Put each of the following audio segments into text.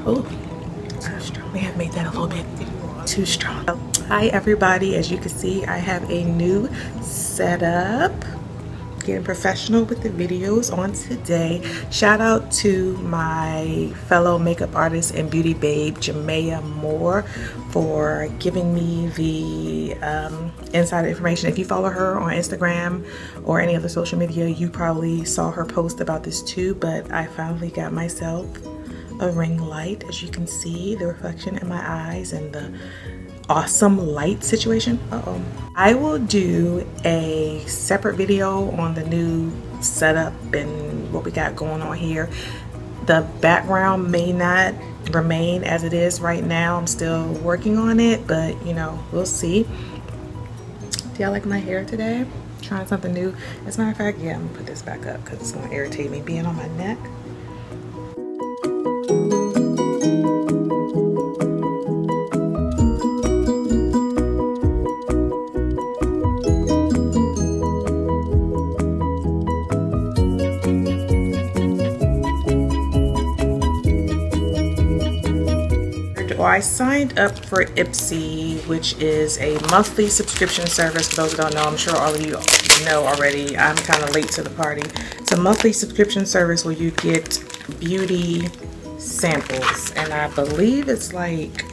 Oh, too strong. May have made that a little bit too strong. Hi everybody, as you can see, I have a new setup. Getting professional with the videos on today. Shout out to my fellow makeup artist and beauty babe, Jamea Moore, for giving me the inside information. If you follow her on Instagram or any other social media, you probably saw her post about this too, but I finally got myself a ring light. As you can see, the reflection in my eyes and the awesome light situation. I will do a separate video on the new setup and what we got going on here. The background may not remain as it is right now. I'm still working on it, but you know, we'll see. Do y'all like my hair today? Trying something new. As a matter of fact, yeah, I'm gonna put this back up because it's gonna irritate me being on my neck. I signed up for IPSY, which is a monthly subscription service. For those who don't know, I'm sure all of you know already. I'm kind of late to the party. It's a monthly subscription service where you get beauty samples, and I believe it's like,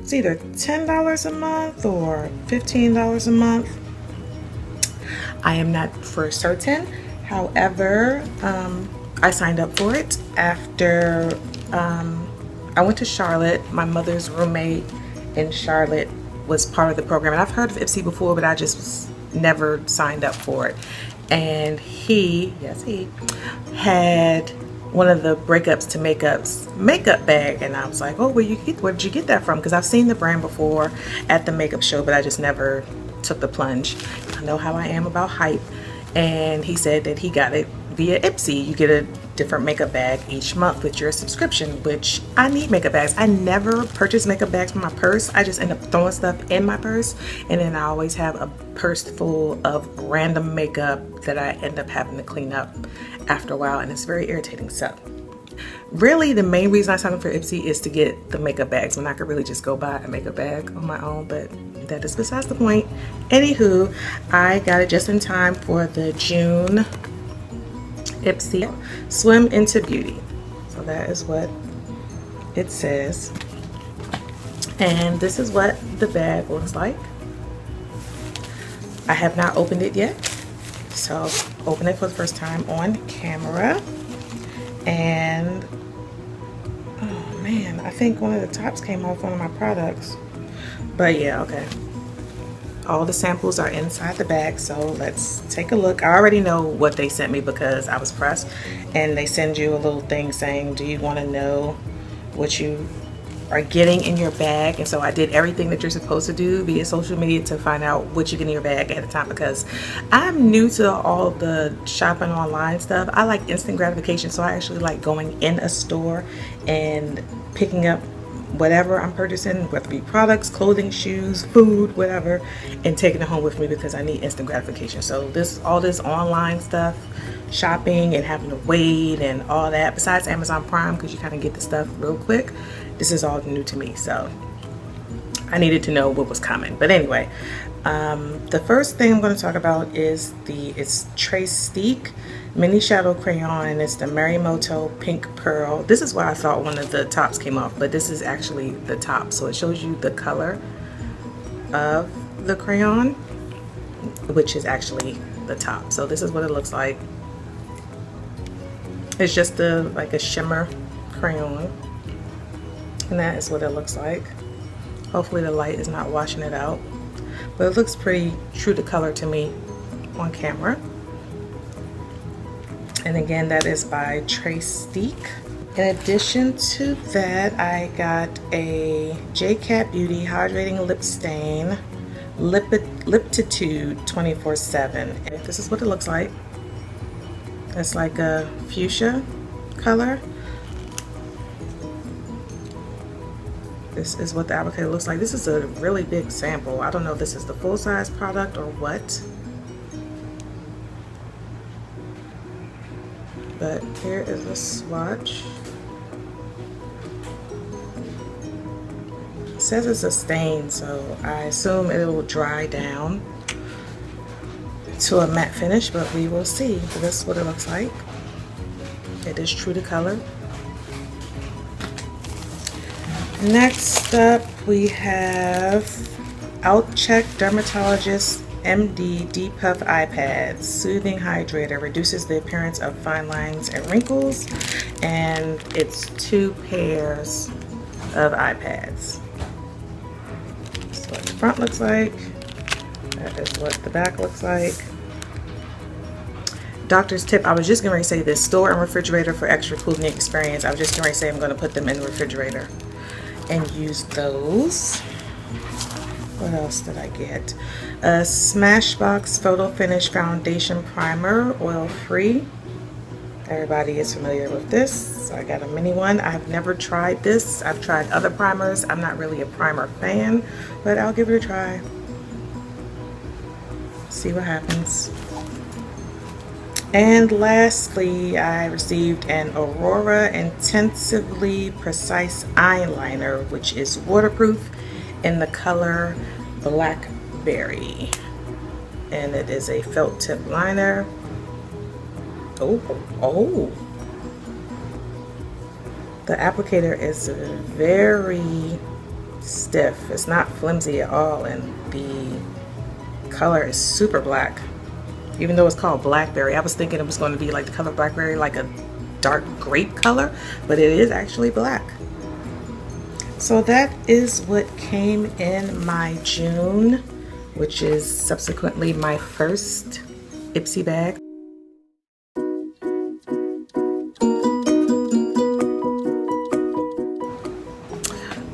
it's either $10 a month or $15 a month. I am not for certain. However, I signed up for it after I went to Charlotte. My mother's roommate in Charlotte was part of the program, and I've heard of IPSY before, but I just never signed up for it. And he had one of the breakups to makeups makeup bag, and I was like, oh, where did you get that from? Because I've seen the brand before at the makeup show, but I just never took the plunge. I know how I am about hype. And he said that he got it via IPSY. You get a different makeup bag each month with your subscription, which I need makeup bags. I never purchase makeup bags for my purse. I just end up throwing stuff in my purse, and then I always have a purse full of random makeup that I end up having to clean up after a while, and it's very irritating. So really the main reason I signed up for IPSY is to get the makeup bags when I could really just go buy a makeup bag on my own, but that is besides the point. Anywho, I got it just in time for the June IPSY Swim into Beauty. So that is what it says. And this is what the bag looks like. I have not opened it yet, so open it for the first time on camera. And oh man, I think one of the tops came off one of my products. But yeah, okay. All the samples are inside the bag, so let's take a look. I already know what they sent me because I was pressed, and they send you a little thing saying, do you want to know what you are getting in your bag? And so I did everything that you're supposed to do via social media to find out what you get in your bag ahead of time, because I'm new to all the shopping online stuff. I like instant gratification, so I actually like going in a store and picking up whatever I'm purchasing, whether it be products, clothing, shoes, food, whatever, and taking it home with me because I need instant gratification. So all this online stuff, shopping and having to wait and all that, besides Amazon Prime, because you kind of get the stuff real quick, this is all new to me. So I needed to know what was coming. But anyway, the first thing I'm going to talk about is it's Trace Steak Mini Shadow Crayon, and it's the Marimoto Pink Pearl. This is why I thought one of the tops came off, but this is actually the top. So it shows you the color of the crayon, which is actually the top. So this is what it looks like. It's just like a shimmer crayon, and that is what it looks like. Hopefully the light is not washing it out, but it looks pretty true to color to me on camera. And again, that is by Trace Steak. In addition to that, I got a J-Cat Beauty Hydrating Lip Stain Liptitude 24/7. This is what it looks like. It's like a fuchsia color. This is what the applicator looks like. This is a really big sample. I don't know if this is the full-size product or what. But here is a swatch. says it's a stain, so I assume it will dry down to a matte finish, but we will see. This is what it looks like. It is true to color. Next up, we have Outcheck Dermatologist MD Depuff Eye Pads. Soothing hydrator, reduces the appearance of fine lines and wrinkles, and it's 2 pairs of eye pads. That's what the front looks like. That is what the back looks like. Doctor's tip, I was just going to say this: store and refrigerator for extra cooling experience. I was just going to say I'm going to put them in the refrigerator and use those. What else did I get? A Smashbox Photo Finish Foundation Primer, oil free. Everybody is familiar with this, so I got a mini one. I've never tried this. I've tried other primers. I'm not really a primer fan, but I'll give it a try. See what happens. And lastly, I received an Aurora Intensively Precise Eyeliner, which is waterproof in the color Blackberry. And it is a felt tip liner. Oh. The applicator is very stiff. It's not flimsy at all, and the color is super black. Even though it's called Blackberry, I was thinking it was going to be like the color Blackberry, like a dark grape color, but it is actually black. So that is what came in my June, which is subsequently my first IPSY bag.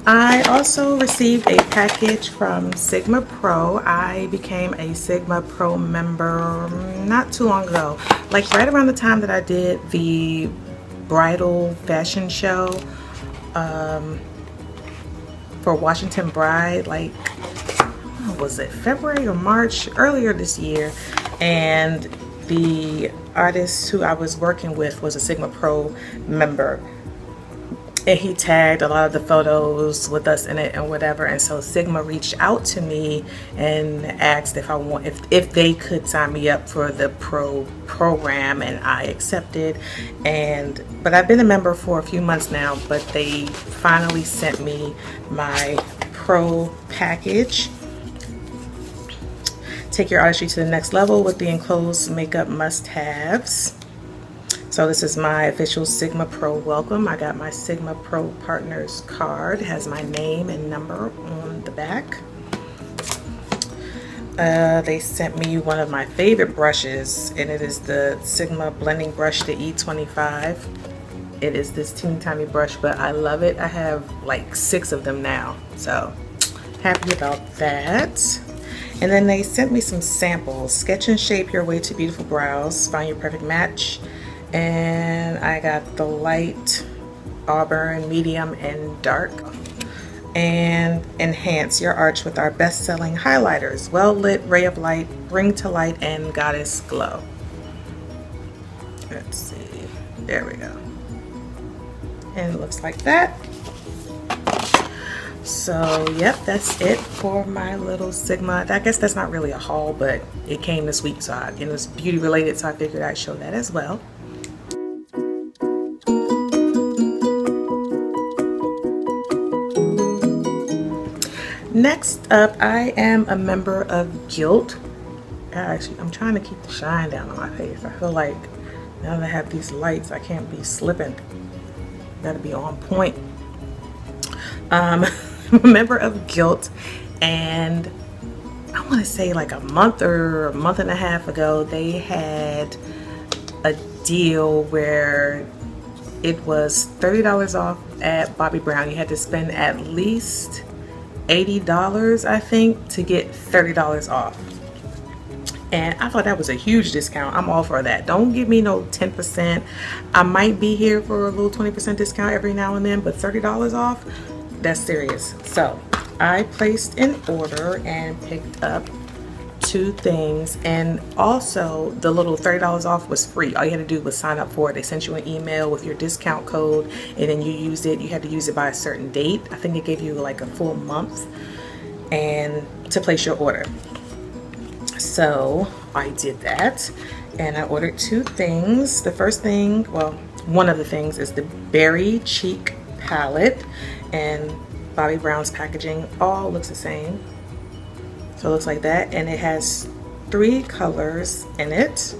I also received a package from Sigma Pro. I became a Sigma Pro member not too long ago, like right around the time that I did the bridal fashion show for Washington Bride, like, what was it, February or March, earlier this year. And the artist who I was working with was a Sigma Pro member, and he tagged a lot of the photos with us in it and whatever. And so Sigma reached out to me and asked if they could sign me up for the pro program, and I accepted. But I've been a member for a few months now, but they finally sent me my pro package. Take your artistry to the next level with the enclosed makeup must-haves. So this is my official Sigma Pro welcome. I got my Sigma Pro Partners card. It has my name and number on the back. They sent me one of my favorite brushes, and it is the Sigma blending brush, the E25. It is this teeny tiny brush, but I love it. I have like 6 of them now, so happy about that. And then they sent me some samples. Sketch and shape your way to beautiful brows. Find your perfect match. And I got the light, auburn, medium, and dark. And enhance your arch with our best-selling highlighters. Well-lit, ray of light, bring to light, and goddess glow. Let's see. There we go. And it looks like that. So, yep, that's it for my little Sigma. I guess that's not really a haul, but it came this week, so it was beauty related, so I figured I'd show that as well. Next up, I am a member of Guilt. Actually, I'm trying to keep the shine down on my face. I feel like now that I have these lights, I can't be slipping. Gotta be on point. I'm a member of Guilt, and I want to say like a month or a month and a half ago, they had a deal where it was $30 off at Bobbi Brown. You had to spend at least $80, I think, to get $30 off. And I thought that was a huge discount. I'm all for that. Don't give me no 10%. I might be here for a little 20% discount every now and then, but $30 off, that's serious. So I placed an order and picked up 2 things, and also the little $30 off was free. All you had to do was sign up for it. They sent you an email with your discount code, and then you used it. You had to use it by a certain date. I think it gave you like a full month and to place your order. So I did that, and I ordered 2 things. The first thing, well, one of the things is the Berry Cheek palette, and Bobbi Brown's packaging all looks the same. So it looks like that, and it has 3 colors in it.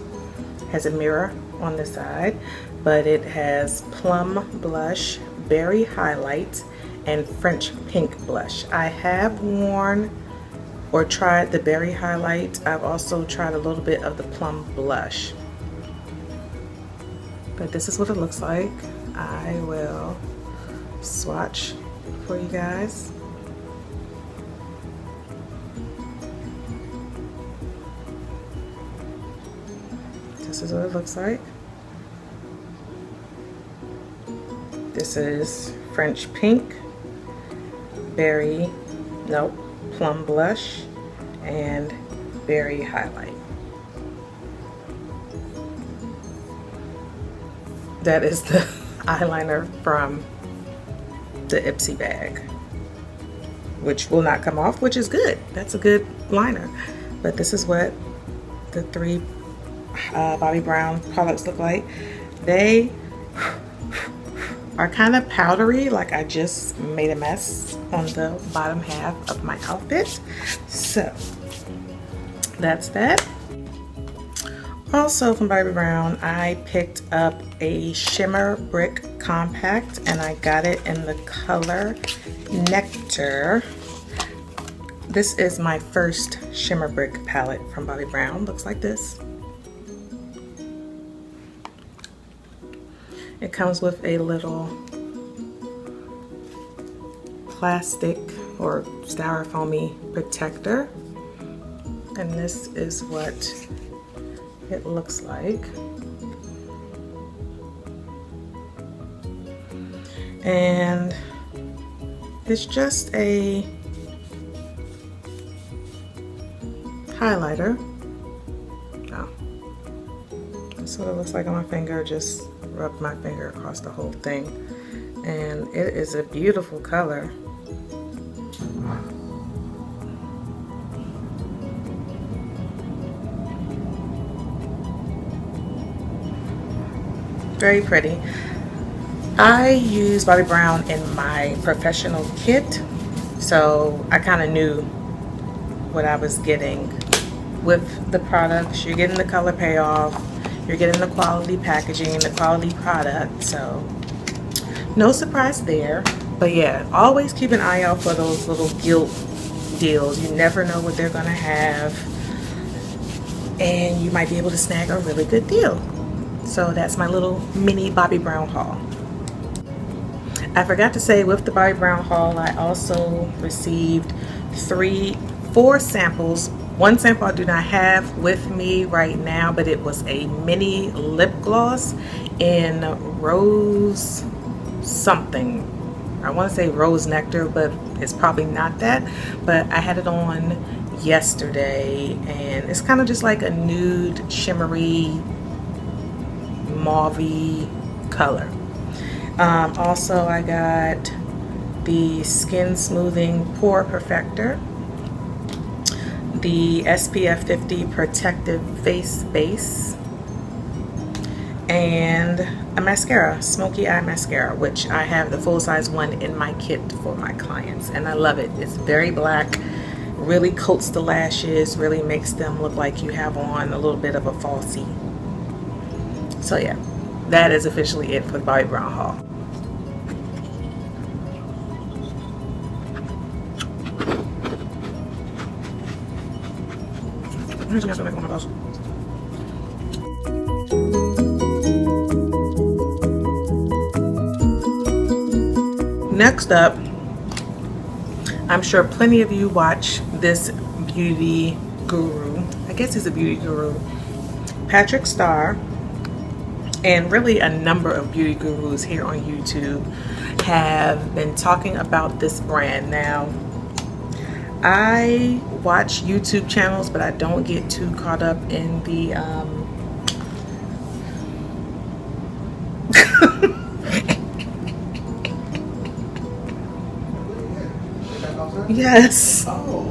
It has a mirror on the side, but it has plum blush, berry highlight, and French pink blush. I have worn or tried the berry highlight. I've also tried a little bit of the plum blush. But this is what it looks like. I will swatch for you guys. This is what it looks like. This is French pink, berry, nope, plum blush, and berry highlight. That is the eyeliner from the IPSY bag, which will not come off, which is good. That's a good liner. But this is what the 3 Bobbi Brown products look like. They are kind of powdery, like I just made a mess on the bottom half of my outfit. So that's that. Also from Bobbi Brown, I picked up a Shimmer Brick Compact, and I got it in the color Nectar. This is my first Shimmer Brick palette from Bobbi Brown. Looks like this. It comes with a little plastic or styrofoamy protector, and this is what it looks like. And it's just a highlighter. Oh, that's what it looks like on my finger. Just rub my finger across the whole thing, and it is a beautiful color. Very pretty. I use Bobbi Brown in my professional kit, so I kind of knew what I was getting with the products. You're getting the color payoff, you're getting the quality packaging, the quality product, so no surprise there. But yeah, always keep an eye out for those little guilt deals. You never know what they're gonna have, and you might be able to snag a really good deal. So that's my little mini Bobbi Brown haul. I forgot to say, with the Bobbi Brown haul, I also received 4 samples. One sample I do not have with me right now, but it was a mini lip gloss in rose something. I want to say rose nectar, but it's probably not that. But I had it on yesterday, and it's kind of just like a nude, shimmery, mauvey color. Also, I got the Skin Smoothing Pore Perfector, the SPF 50 Protective Face Base, and a mascara, Smoky Eye Mascara, which I have the full-size one in my kit for my clients, and I love it. It's very black, really coats the lashes, really makes them look like you have on a little bit of a falsie. So yeah, that is officially it for the Bobbi Brown haul. Next up, I'm sure plenty of you watch this beauty guru. I guess he's a beauty guru, Patrick Starr, and really a number of beauty gurus here on YouTube have been talking about this brand. Now, I watch YouTube channels, but I don't get too caught up in the yes. Oh.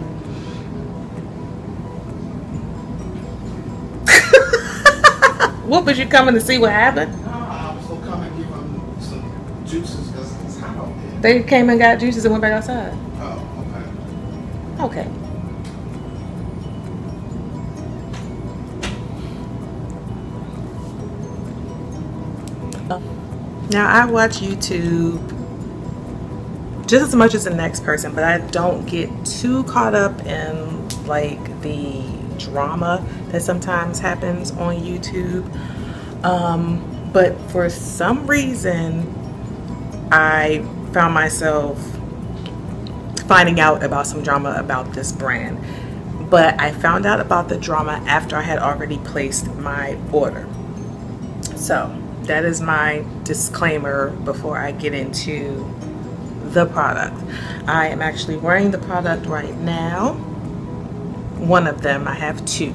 What was you coming to see what happened? No, I was gonna come and give them some juices because it's hot out there. They came and got juices and went back outside. Oh, okay. Okay. Now I watch YouTube just as much as the next person, but I don't get too caught up in like the drama that sometimes happens on YouTube. But for some reason I found myself finding out about some drama about this brand, but I found out about the drama after I had already placed my order. So that is my disclaimer before I get into the product. I am actually wearing the product right now. One of them, I have two.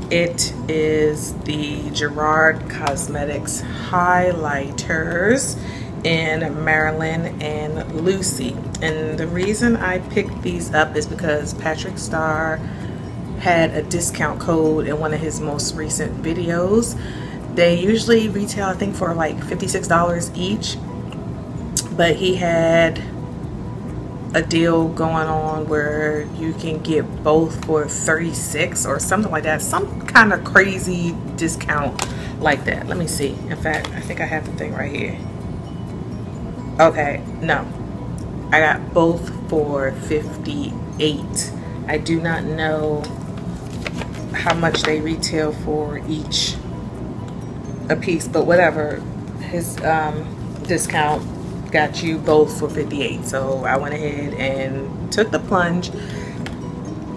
It is the Gerard Cosmetics highlighters in Marilyn and Lucy. And the reason I picked these up is because Patrick Starr had a discount code in one of his most recent videos. They usually retail, I think, for like $56 each, but he had a deal going on where you can get both for $36 or something like that, some kind of crazy discount like that. Let me see. In fact, I think I have the thing right here. Okay, no, I got both for $58. I do not know how much they retail for each a piece, but whatever, his discount got you both for $58. So I went ahead and took the plunge.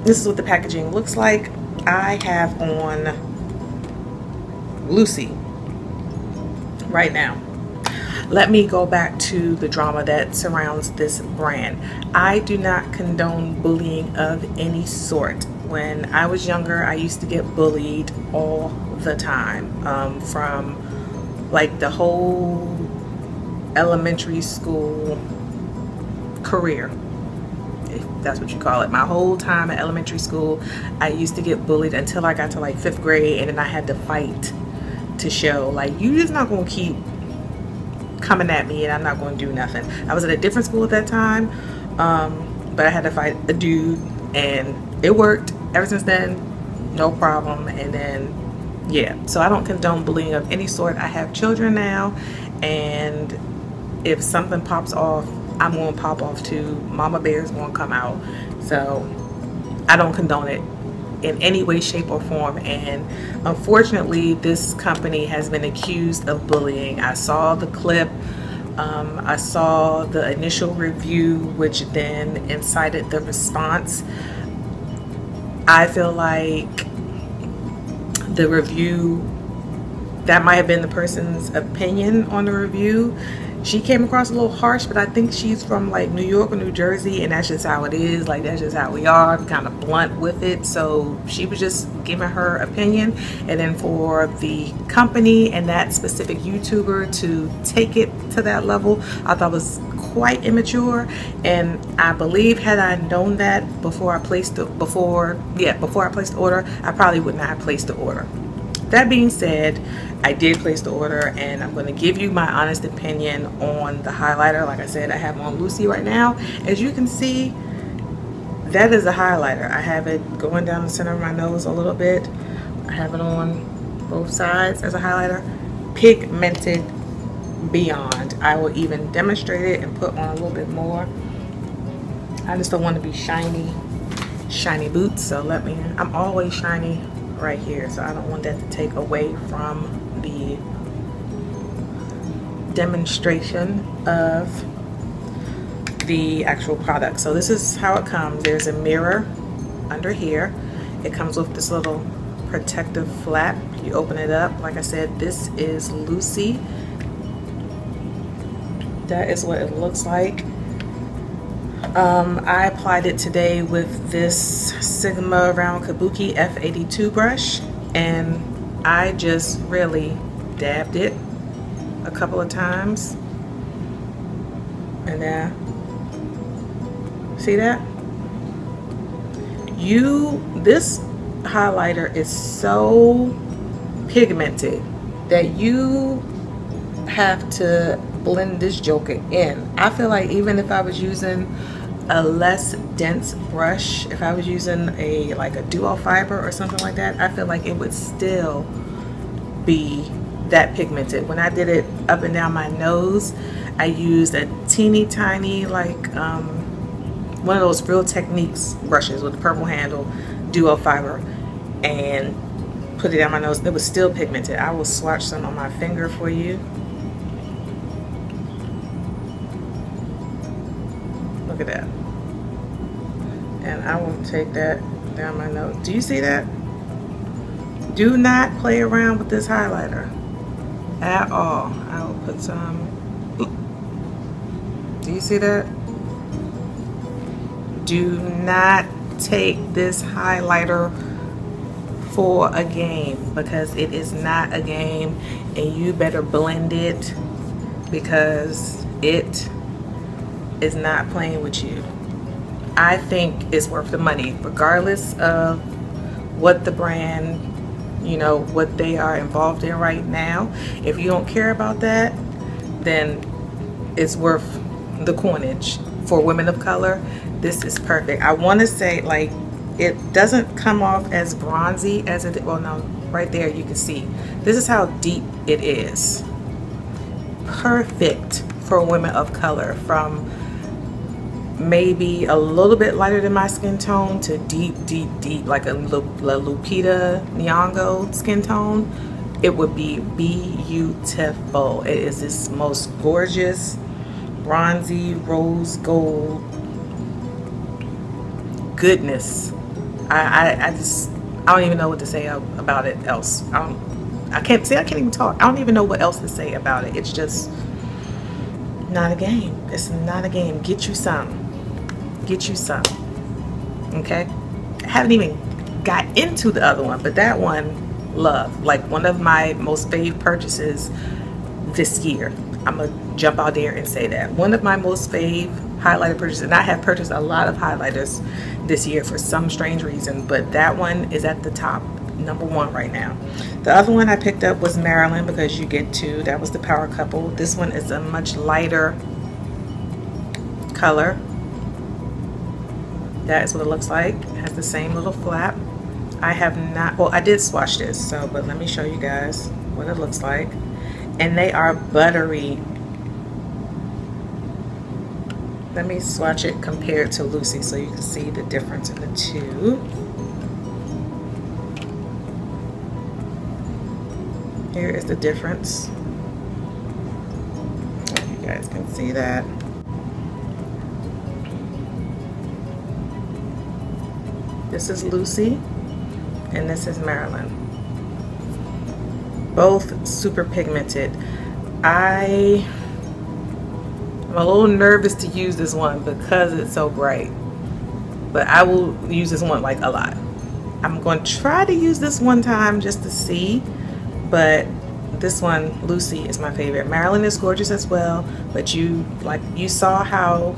This is what the packaging looks like. I have on Lucy right now. Let me go back to the drama that surrounds this brand. I do not condone bullying of any sort. When I was younger, I used to get bullied all the time, from like the whole elementary school career, if that's what you call it. My whole time at elementary school, I used to get bullied until I got to like 5th grade, and then I had to fight to show like, you just not gonna keep coming at me and I'm not going to do nothing. I was at a different school at that time, but I had to fight a dude and it worked. Ever since then, no problem. And then yeah, so I don't condone bullying of any sort. I have children now, and if something pops off, I'm going to pop off too. Mama Bear's going to come out. So I don't condone it in any way, shape, or form. And unfortunately, this company has been accused of bullying. I saw the clip. I saw the initial review, which then incited the response. I feel like the review, that might have been the person's opinion on the review. She came across a little harsh, but I think she's from like New York or New Jersey, and that's just how it is. Like, that's just how we are, kind of blunt with it. So she was just giving her opinion, and then for the company and that specific YouTuber to take it to that level, I thought was quite immature. And I believe, had I known that before I placed the order, I probably would not have placed the order. That being said, I did place the order, and I'm going to give you my honest opinion on the highlighter. Like I said, I have on Lucy right now. As you can see, that is a highlighter. I have it going down the center of my nose a little bit. I have it on both sides as a highlighter. Pigmented beyond. I will even demonstrate it and put on a little bit more. I just don't want to be shiny boots. So I'm always shiny right here, so I don't want that to take away from the demonstration of the actual product. So this is how it comes. There's a mirror under here. It comes with this little protective flap. You open it up. Like I said, this is Lucy. That is what it looks like. I applied it today with this Sigma Round Kabuki F82 brush, and I just really dabbed it a couple of times, and then see that? This highlighter is so pigmented that you have to blend this joker in. I feel like even if I was using a less dense brush, if I was using like a duo fiber or something like that, I feel like it would still be that pigmented. When I did it up and down my nose, I used a teeny tiny, like one of those Real Techniques brushes with the purple handle, duo fiber, and put it down my nose. It was still pigmented. I will swatch some on my finger for you. Look at that. And I will take that down my nose. Do you see that? Do not play around with this highlighter at all. I will put some. Do you see that? Do not take this highlighter for a game, because it is not a game, and you better blend it, because it is not playing with you. I think it's worth the money, regardless of what the brand, you know, what they are involved in right now. If you don't care about that, then it's worth the coinage. For women of color, this is perfect. I want to say, like, it doesn't come off as bronzy as it, well, no, right there you can see. This is how deep it is. Perfect for women of color, from maybe a little bit lighter than my skin tone to deep, deep, deep, like a Lupita Nyong'o skin tone. It would be beautiful. It is this most gorgeous bronzy rose gold goodness. I don't even know what to say about it else. I can't even talk. I don't even know what else to say about it. It's just not a game. It's not a game. Get you some. Get you some. Okay? I haven't even got into the other one, but that one, love. Like, one of my most fave purchases this year. I'm gonna jump out there and say that. One of my most fave highlighter purchases, and I have purchased a lot of highlighters this year for some strange reason, but that one is at the top, #1 right now. The other one I picked up was Maryland, because you get two. That was the Power Couple. This one is a much lighter color. That is what it looks like. It has the same little flap. I have not, well, I did swatch this, so, but let me show you guys what it looks like. And they are buttery. Let me swatch it compared to Lucy so you can see the difference in the two. Here is the difference. If you guys can see that. This is Lucy, and this is Maryland. Both super pigmented. I'm a little nervous to use this one because it's so bright, but I will use this one like a lot. I'm going to try to use this one time just to see, but this one, Lucy, is my favorite. Maryland is gorgeous as well, but you saw how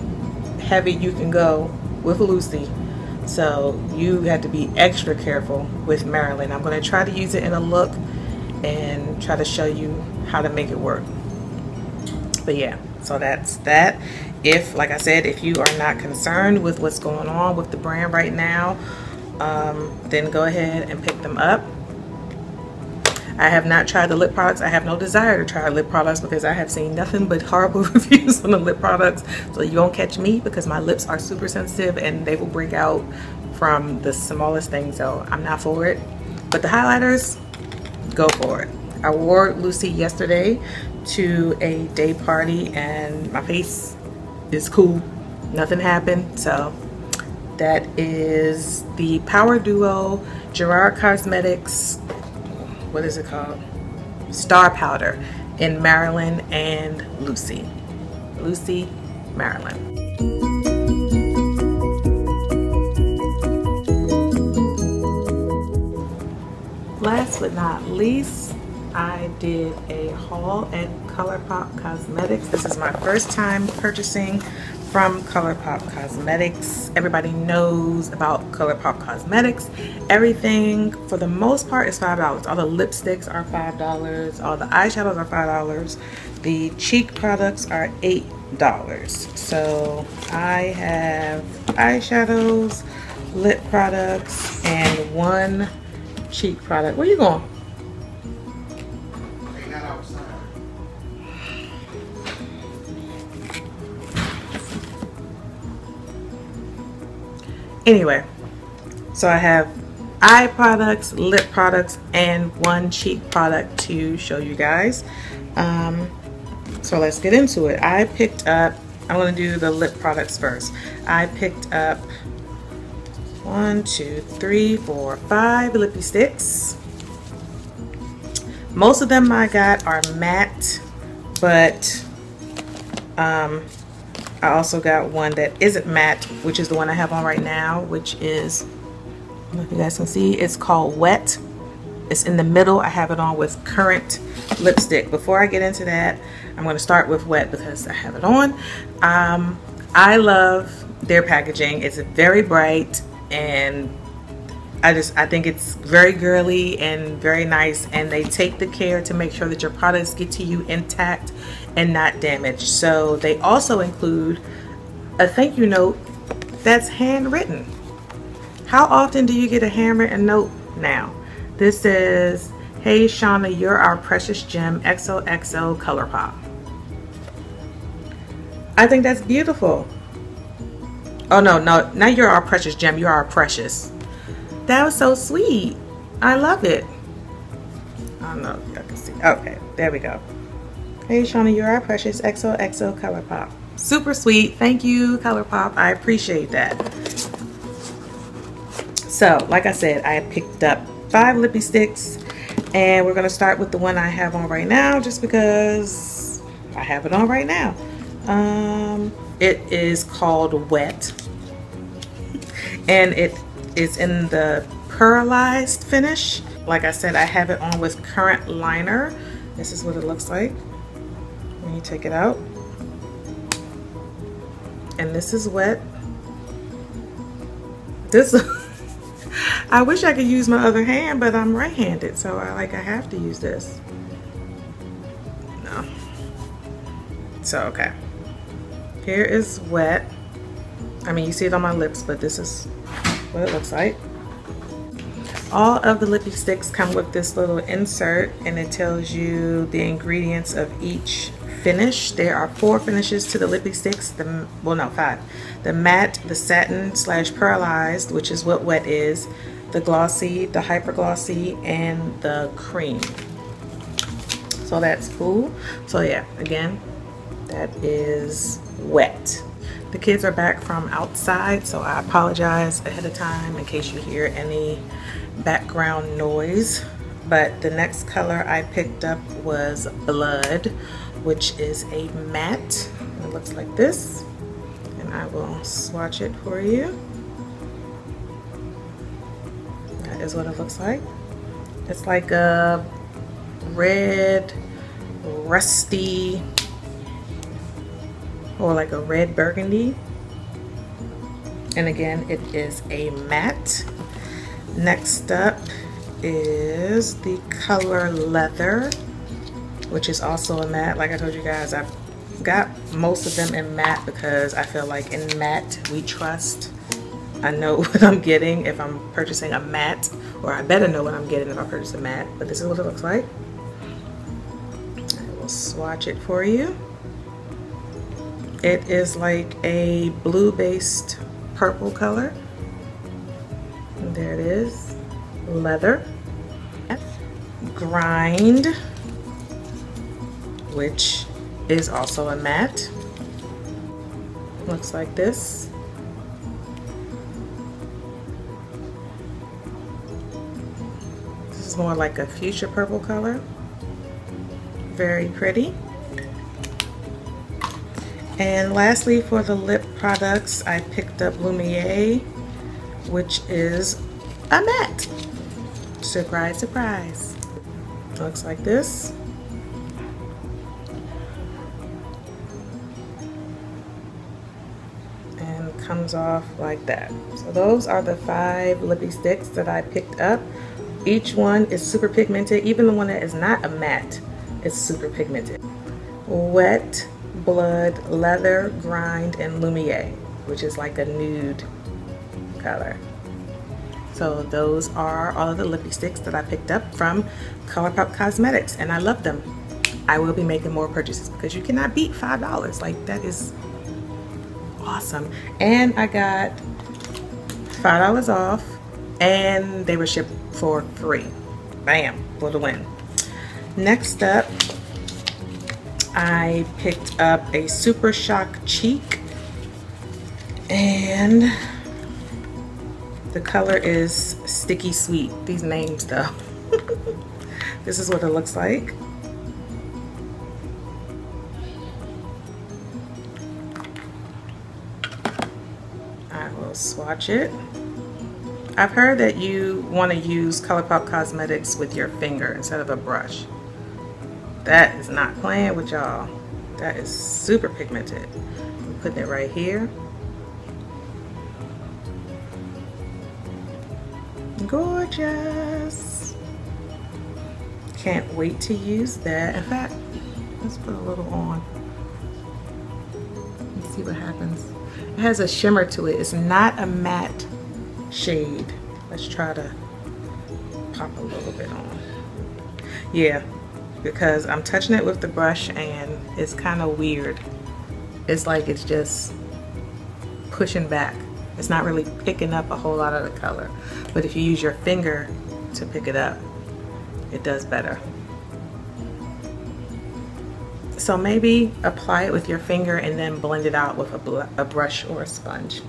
heavy you can go with Lucy, so you have to be extra careful with Maryland. I'm going to try to use it in a look and try to show you how to make it work. But yeah, so that's that. If, like I said, if you are not concerned with what's going on with the brand right now, then go ahead and pick them up. I have not tried the lip products. I have no desire to try lip products because I have seen nothing but horrible reviews on the lip products. So you won't catch me because my lips are super sensitive and they will break out from the smallest thing. So I'm not for it. But the highlighters, go for it. I wore Lucy yesterday to a day party and my face is cool. Nothing happened. So that is the Power Duo Gerard Cosmetics, what is it called? Star Powder in Maryland and Lucy. Lucy, Maryland. last but not least, I did a haul at ColourPop Cosmetics. This is my first time purchasing from ColourPop Cosmetics. Everybody knows about ColourPop Cosmetics. Everything, for the most part, is $5. All the lipsticks are $5. All the eyeshadows are $5. The cheek products are $8. So I have eyeshadows, lip products, and one cheek product. Where you going? Anyway, so I have eye products, lip products, and one cheek product to show you guys. So let's get into it. I picked up, I'm going to do the lip products first. I picked up 1, 2, 3, 4, 5 lippy sticks. Most of them I got are matte, but I also got one that isn't matte, which is the one I have on right now, which is, I don't know if you guys can see, it's called Wet. It's in the middle. I have it on with Current lipstick. Before I get into that, I'm going to start with Wet because I have it on. I love their packaging. It's very bright, and I think it's very girly and very nice, and they take the care to make sure that your products get to you intact and not damaged. So they also include a thank you note that's handwritten. How often do you get a handwritten note now? This says, "Hey Shauna, you're our precious gem, XOXO ColourPop." I think that's beautiful. Oh no, not you're our precious gem, you're our precious. That was so sweet. I love it. I don't know if y'all can see. Okay, there we go. "Hey Shauna, you're our precious, XOXO ColourPop." Super sweet. Thank you, ColourPop. I appreciate that. So, like I said, I picked up 5 lippy sticks, and we're going to start with the one I have on right now just because I have it on right now. It is called Wet, and it is in the pearlized finish. Like I said, I have it on with Current liner. This is what it looks like when you take it out, and this is Wet. This I wish I could use my other hand, but I'm right-handed, so I have to use this. No. So okay, here is Wet. I mean, you see it on my lips, but this is what it looks like. All of the lippy sticks come with this little insert, and it tells you the ingredients of each finish. There are 4 finishes to the lippy sticks. Well, no, 5. The matte, the satin / pearlized, which is what Wet is, the glossy, the hyper glossy, and the cream. So that's cool. So yeah, again, that is Wet. The kids are back from outside, so I apologize ahead of time in case you hear any background noise. But the next color I picked up was Blood, which is a matte. It looks like this, and I will swatch it for you. That is what it looks like. It's like a red, rusty, or like a red burgundy. And again, it is a matte. Next up is the color Leather, which is also a matte. Like I told you guys, I've got most of them in matte because I feel like in matte we trust. I know what I'm getting if I'm purchasing a matte, or I better know what I'm getting if I purchase a matte. But this is what it looks like. I will swatch it for you. It is like a blue based purple color. And there it is. Leather. Grind, which is also a matte. Looks like this. This is more like a fuchsia purple color. Very pretty. And lastly, for the lip products, I picked up Lumiere, which is a matte. Surprise, surprise. Looks like this. And comes off like that. So those are the 5 lippy sticks that I picked up. Each one is super pigmented. Even the one that is not a matte is super pigmented. Wet, Blood, Leather, Grind, and Lumiere, which is like a nude color. So those are all of the lippy sticks that I picked up from ColourPop Cosmetics, and I love them. I will be making more purchases because you cannot beat $5. Like, that is awesome. And I got $5 off, and they were shipped for free. Bam, for the win. Next up, I picked up a Super Shock Cheek, and the color is Sticky Sweet. These names though. This is what it looks like. I will swatch it. I've heard that you want to use ColourPop Cosmetics with your finger instead of a brush. That is not playing with y'all. That is super pigmented. I'm putting it right here. Gorgeous. Can't wait to use that. In fact, let's put a little on. Let's see what happens. It has a shimmer to it. It's not a matte shade. Let's try to pop a little bit on. Yeah, because I'm touching it with the brush and it's kind of weird. It's like it's just pushing back. It's not really picking up a whole lot of the color. But if you use your finger to pick it up, it does better. So maybe apply it with your finger and then blend it out with a brush or a sponge.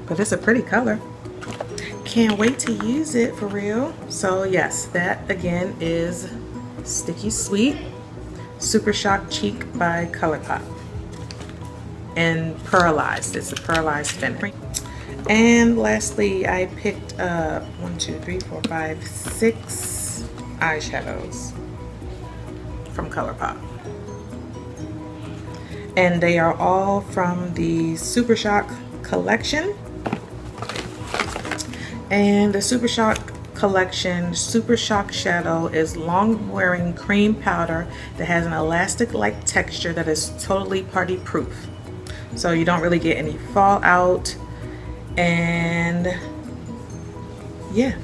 But it's a pretty color. Can't wait to use it for real. So yes, that again is Sticky Sweet Super Shock Cheek by ColourPop. And pearlized. It's a pearlized finish. And lastly, I picked up 6 eyeshadows from ColourPop. And they are all from the Super Shock collection. And the Super Shock collection Super Shock Shadow is long wearing cream powder that has an elastic like texture that is totally party proof. So you don't really get any fallout. And yeah,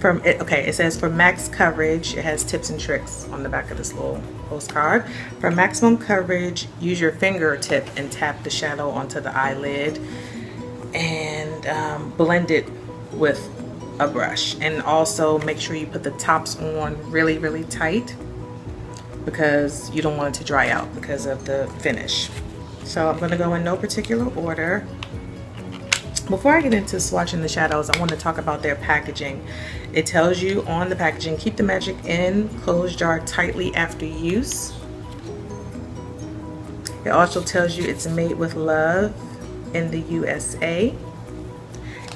it says for max coverage. It has tips and tricks on the back of this little postcard. For maximum coverage, use your fingertip and tap the shadow onto the eyelid and blend it with a brush. And also make sure you put the tops on really, really tight because you don't want it to dry out because of the finish. So I'm going to go in no particular order. Before I get into swatching the shadows, I want to talk about their packaging. It tells you on the packaging, keep the magic in, close jar tightly after use. It also tells you it's made with love in the USA.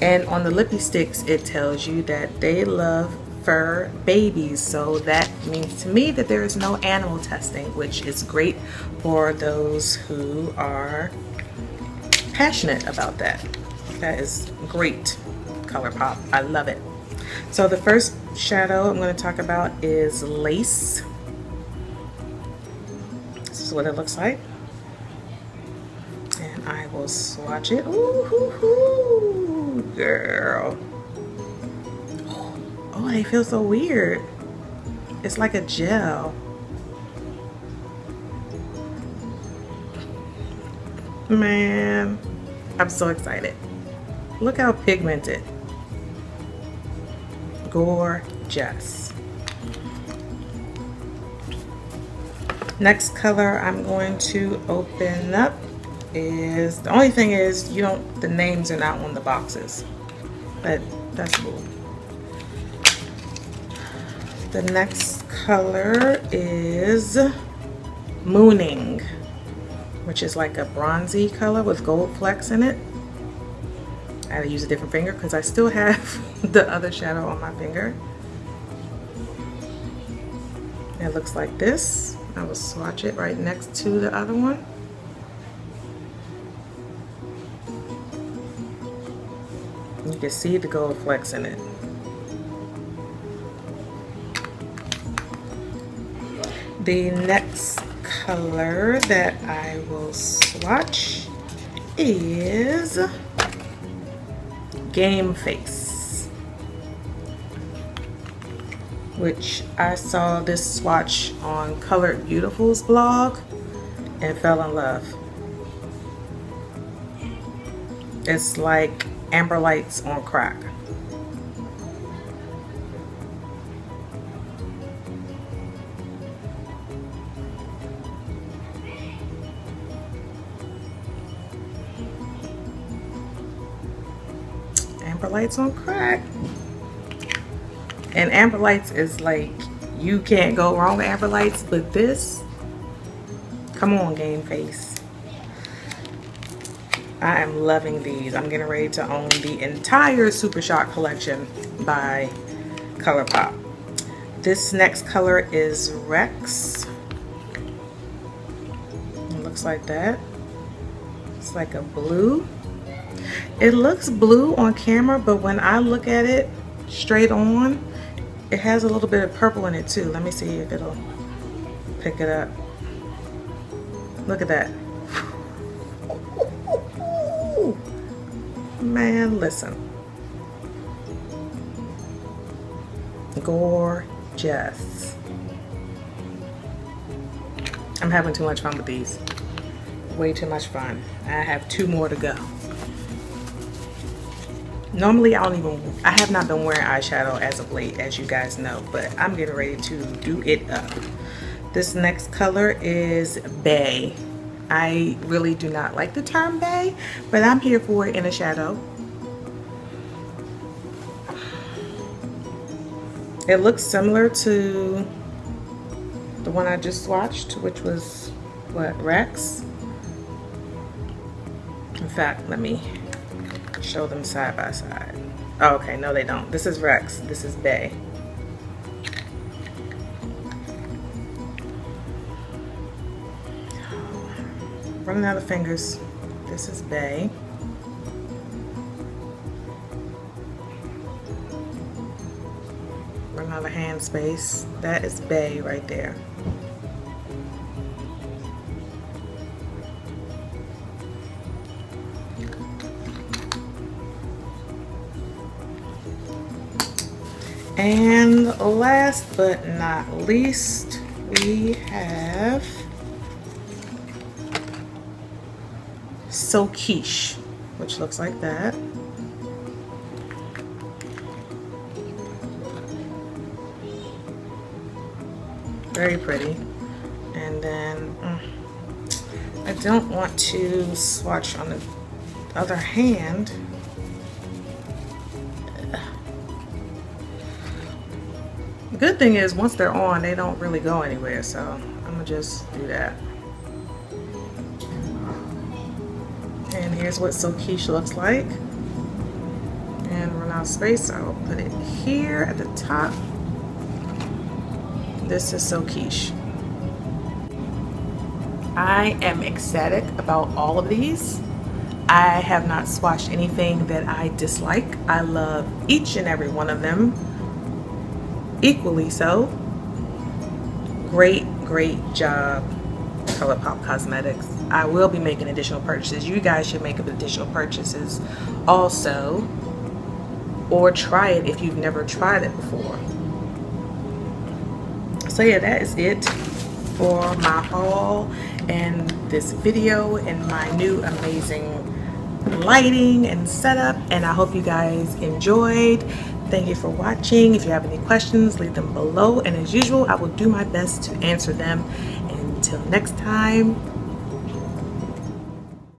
And on the lippy sticks, it tells you that they love fur babies. So that means to me that there is no animal testing, which is great for those who are passionate about that. That is great, ColourPop. I love it. So the first shadow I'm going to talk about is Lace. This is what it looks like. And I will swatch it. Ooh, hoo, hoo, girl. Oh, they feel so weird. It's like a gel. Man, I'm so excited. Look how pigmented. Gorgeous. Next color I'm going to open up is, the only thing is the names are not on the boxes, but that's cool. The next color is Mooning, which is like a bronzy color with gold flecks in it. I had to use a different finger because I still have the other shadow on my finger. It looks like this. I will swatch it right next to the other one. You can see the gold flecks in it. The next color that I will swatch is Game Face, which I saw this swatch on Colored Beautiful's blog and fell in love. It's like Amber Lights on crack. Amber Lights on crack. And Amber Lights is like, you can't go wrong with Amber Lights, but this, come on, Game Face. I am loving these. I'm getting ready to own the entire Super Shock collection by ColourPop. This next color is Rex. It looks like that. It's like a blue. It looks blue on camera, but when I look at it straight on, it has a little bit of purple in it too. Let me see if it'll pick it up. Look at that. Man, listen. Gorgeous. I'm having too much fun with these. Way too much fun. I have 2 more to go. Normally I have not been wearing eyeshadow as of late, as you guys know, but I'm getting ready to do it up. This next color is Bay. I really do not like the term bay, but I'm here for it in a shadow. It looks similar to the one I just swatched, which was, what, Rex? In fact, let me show them side by side. Oh, okay, no they don't. This is Rex, this is Bay. Running out of fingers. This is Bay. Running out of hand space. That is Bay right there. And last but not least, we have So Quiche, which looks like that. Very pretty. And then I don't want to swatch on the other hand. The good thing is once they're on, they don't really go anywhere, so I'm gonna just do that. And here's what So Quiche looks like. And run out of space, I will put it here at the top. This is So Quiche. I am ecstatic about all of these. I have not swatched anything that I dislike. I love each and every one of them. Equally so. Great job, ColourPop Cosmetics. I will be making additional purchases. You guys should make additional purchases also, or try it if you've never tried it before. So yeah, that is it for my haul and this video and my new amazing lighting and setup, and I hope you guys enjoyed. Thank you for watching. If you have any questions, leave them below, and as usual, I will do my best to answer them. Until next time,